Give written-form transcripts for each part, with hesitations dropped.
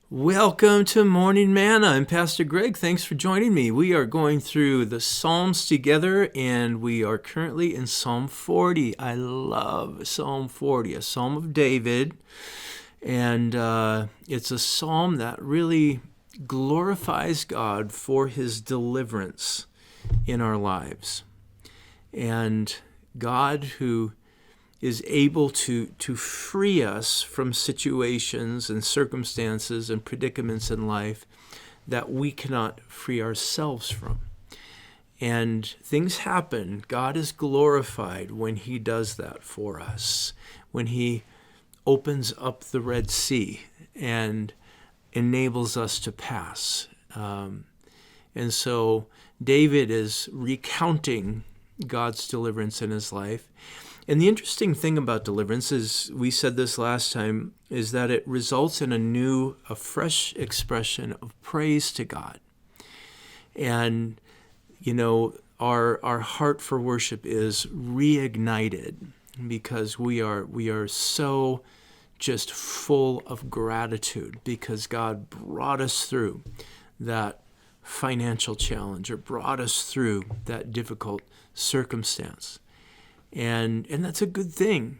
Welcome to Morning Manna. I'm Pastor Greg. Thanks for joining me. We are going through the Psalms together, and we are currently in Psalm 40. I love Psalm 40, a Psalm of David, and it's a psalm that really glorifies God for his deliverance in our lives. And God who is able to free us from situations and circumstances and predicaments in life that we cannot free ourselves from. And things happen. God is glorified when he does that for us, when he opens up the Red Sea and enables us to pass. And so David is recounting God's deliverance in his life. And the interesting thing about deliverance is, we said this last time, is that it results in a fresh expression of praise to God. And, our heart for worship is reignited because we are so just full of gratitude because God brought us through that financial challenge or brought us through that difficult circumstance. And that's a good thing,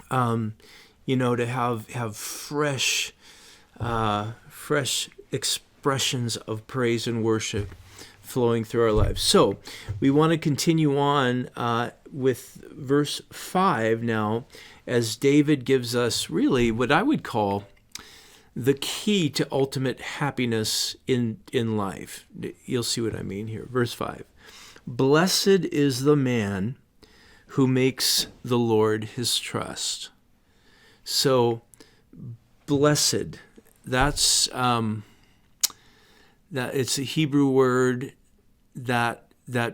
to have fresh expressions of praise and worship flowing through our lives. So we want to continue on with verse 5 now, as David gives us really what I would call the key to ultimate happiness in life. You'll see what I mean here. Verse 5. Blessed is the man who makes the Lord his trust. So, blessed, that's it's a Hebrew word that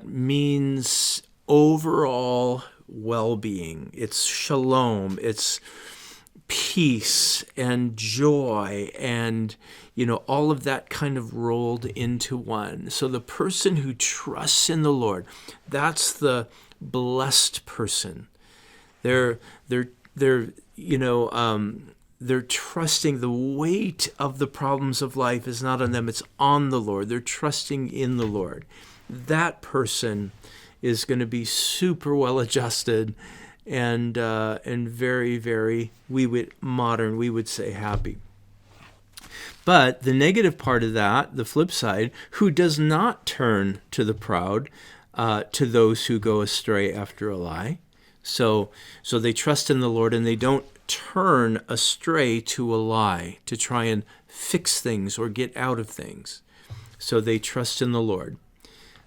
means overall well-being. It's shalom, it's peace and joy and all of that kind of rolled into one. So the person who trusts in the Lord, that's the blessed person. They're trusting. The weight of the problems of life is not on them, it's on the Lord. They're trusting in the Lord. That person is going to be super well adjusted and very, very, we would say happy. But the negative part of that, the flip side, who does not turn to the proud, to those who go astray after a lie. So they trust in the Lord and they don't turn astray to a lie to try and fix things or get out of things. So they trust in the Lord.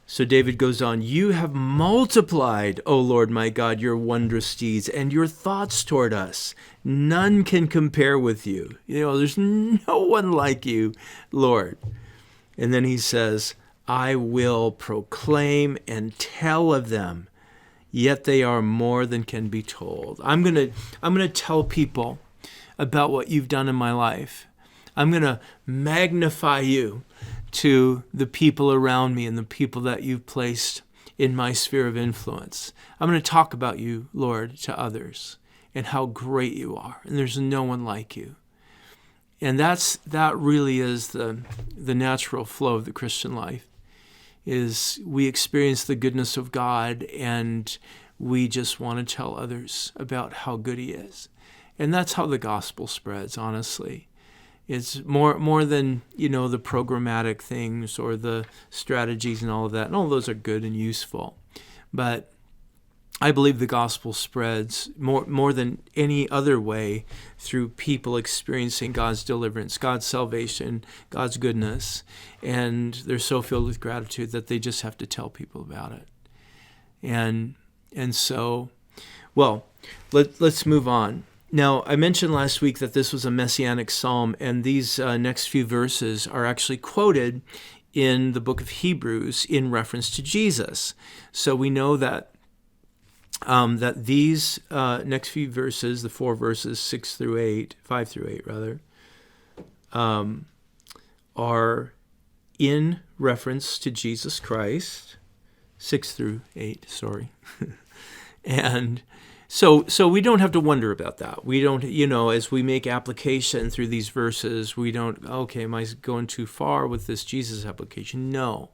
So David goes on, you have multiplied, O Lord my God, your wondrous deeds and your thoughts toward us. None can compare with you. There's no one like you, Lord. And then he says, I will proclaim and tell of them, yet they are more than can be told. I'm gonna tell people about what you've done in my life. I'm gonna magnify you to the people around me and the people that you've placed in my sphere of influence. I'm going to talk about you, Lord, to others and how great you are. And there's no one like you. And that really is the natural flow of the Christian life, is we experience the goodness of God and we just want to tell others about how good he is. And that's how the gospel spreads, honestly. It's more than, the programmatic things or the strategies and all of that. And all those are good and useful. But I believe the gospel spreads more than any other way through people experiencing God's deliverance, God's salvation, God's goodness. And they're so filled with gratitude that they just have to tell people about it. And so, let's move on. Now, I mentioned last week that this was a messianic psalm, and these next few verses are actually quoted in the book of Hebrews in reference to Jesus. So we know that these next few verses, the 4 verses, 5 through 8 rather, are in reference to Jesus Christ, 6 through 8, sorry. And So we don't have to wonder about that. We don't, as we make application through these verses, we don't, okay, am I going too far with this Jesus application? No,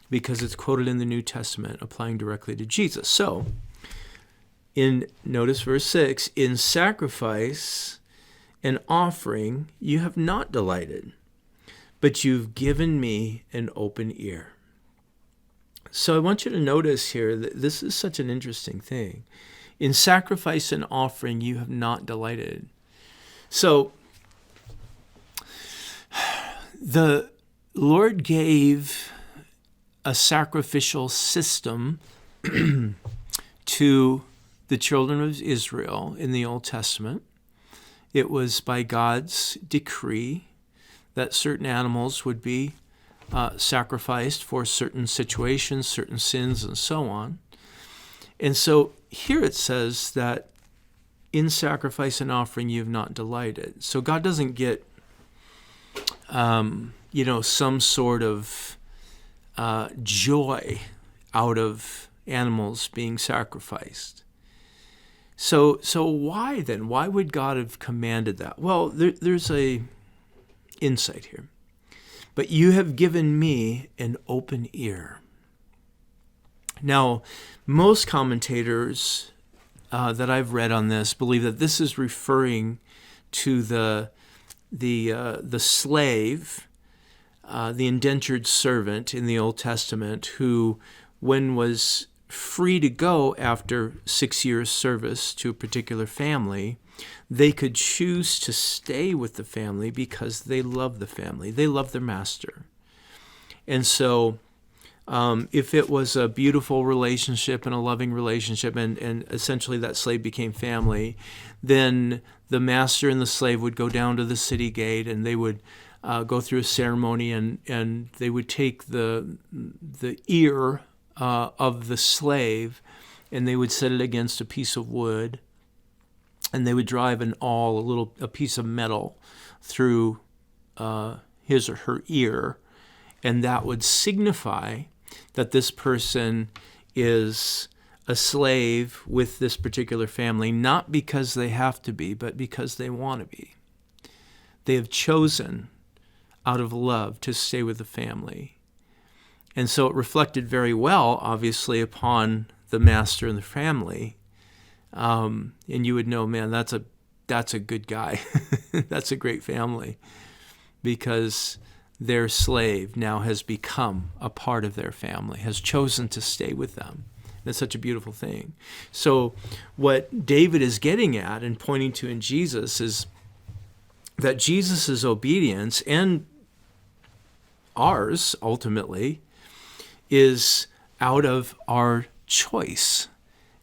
because it's quoted in the New Testament, applying directly to Jesus. So, notice verse 6, in sacrifice and offering you have not delighted, but you've given me an open ear. So I want you to notice here that this is such an interesting thing. In sacrifice and offering you have not delighted. So the Lord gave a sacrificial system to the children of Israel in the Old Testament. It was by God's decree that certain animals would be sacrificed for certain situations, certain sins, and so on. And so here it says that in sacrifice and offering you have not delighted. So God doesn't get, some sort of joy out of animals being sacrificed. So why then? Why would God have commanded that? Well, there's a insight here. But you have given me an open ear. Now, most commentators that I've read on this believe that this is referring to the slave, the indentured servant in the Old Testament, who, when was free to go after 6 years' service to a particular family, they could choose to stay with the family because they love the family. They love their master. And so if it was a beautiful relationship and a loving relationship, and essentially that slave became family, then the master and the slave would go down to the city gate, and they would go through a ceremony, and they would take the ear of the slave, and they would set it against a piece of wood, and they would drive an awl, a piece of metal, through his or her ear, and that would signify that this person is a slave with this particular family, not because they have to be, but because they want to be. They have chosen out of love to stay with the family. And so it reflected very well, obviously, upon the master and the family. And you would know, man, that's a good guy. That's a great family, because their slave now has become a part of their family, has chosen to stay with them. That's such a beautiful thing. So what David is getting at and pointing to in Jesus is that Jesus' obedience, and ours ultimately, is out of our choice,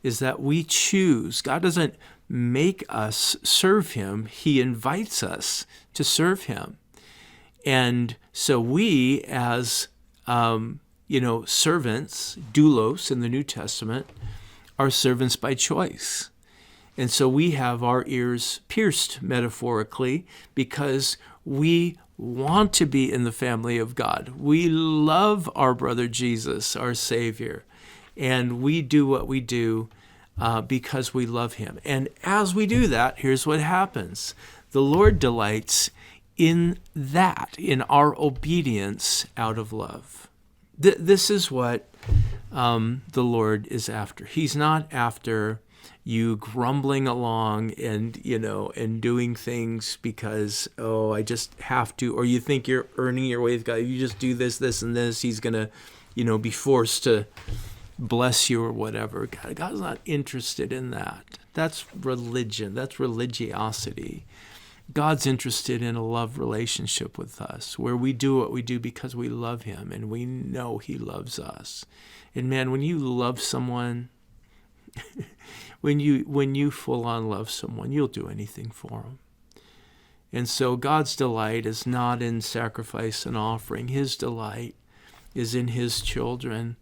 is that we choose. God doesn't make us serve him. He invites us to serve him. And so we, as servants, doulos in the New Testament, are servants by choice. And so we have our ears pierced, metaphorically, because we want to be in the family of God. We love our brother Jesus, our Savior, and we do what we do because we love him. And as we do that, here's what happens. The Lord delights in that, in our obedience out of love. This is what the Lord is after. He's not after you grumbling along and doing things because, I just have to, or you think you're earning your way with God. You just do this, this, and this. He's going to, be forced to bless you or whatever. God's not interested in that. That's religion. That's religiosity. God's interested in a love relationship with us, where we do what we do because we love him and we know he loves us. And man, when you love someone, when you full on love someone, you'll do anything for them. And so God's delight is not in sacrifice and offering. His delight is in his children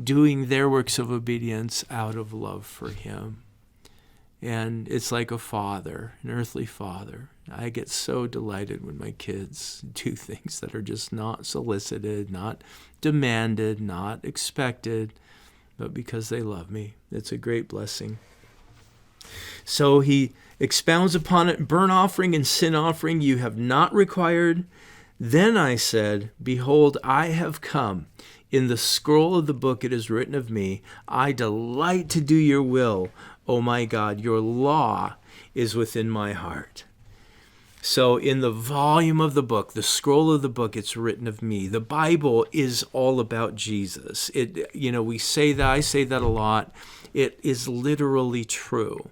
doing their works of obedience out of love for him. And it's like a father, an earthly father. I get so delighted when my kids do things that are just not solicited, not demanded, not expected, but because they love me. It's a great blessing. So he expounds upon it. Burnt offering and sin offering you have not required. Then I said, behold, I have come. In the scroll of the book it is written of me, I delight to do your will, O my God. Your law is within my heart. So in the volume of the book, the scroll of the book, it's written of me. The Bible is all about Jesus. We say that, I say that a lot. It is literally true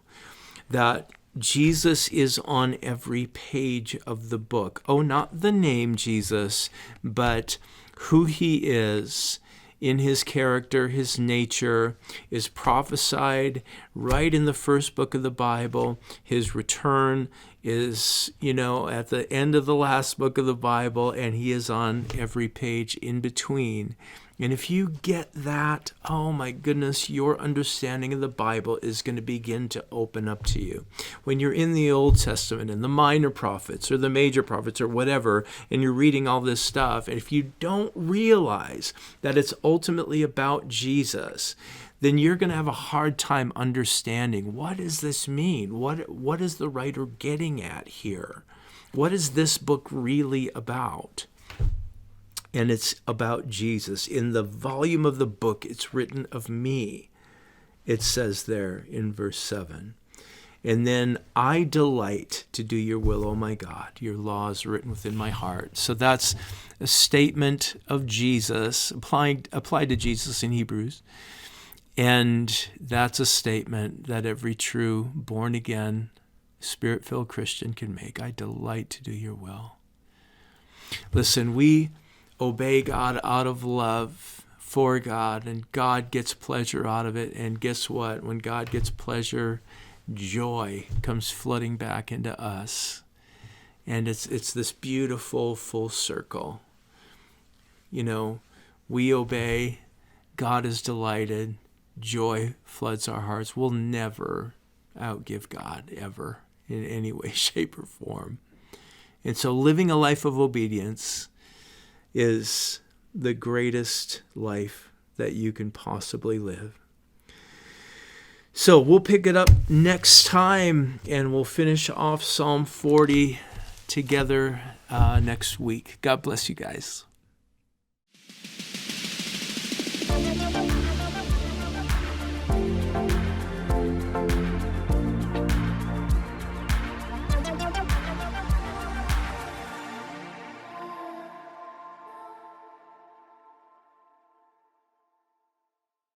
that Jesus is on every page of the book. Oh, not the name Jesus, but who he is in his character, his nature is prophesied right in the first book of the Bible. His return is, at the end of the last book of the Bible, and he is on every page in between. And if you get that, oh my goodness, your understanding of the Bible is going to begin to open up to you. When you're in the Old Testament and the minor prophets or the major prophets or whatever, and you're reading all this stuff, and if you don't realize that it's ultimately about Jesus, then you're going to have a hard time understanding, what does this mean? What is the writer getting at here? What is this book really about? And it's about Jesus. In the volume of the book, it's written of me, it says there in verse 7. And then, I delight to do your will, O my God. Your law is written within my heart. So that's a statement of Jesus, applied to Jesus in Hebrews. And that's a statement that every true, born-again, Spirit-filled Christian can make. I delight to do your will. Listen, we obey God out of love for God, and God gets pleasure out of it. And guess what? When God gets pleasure, joy comes flooding back into us. And it's this beautiful full circle. We obey, God is delighted, joy floods our hearts. We'll never outgive God, ever, in any way, shape, or form. And so living a life of obedience is the greatest life that you can possibly live. So we'll pick it up next time, and we'll finish off Psalm 40 together next week. God bless you guys.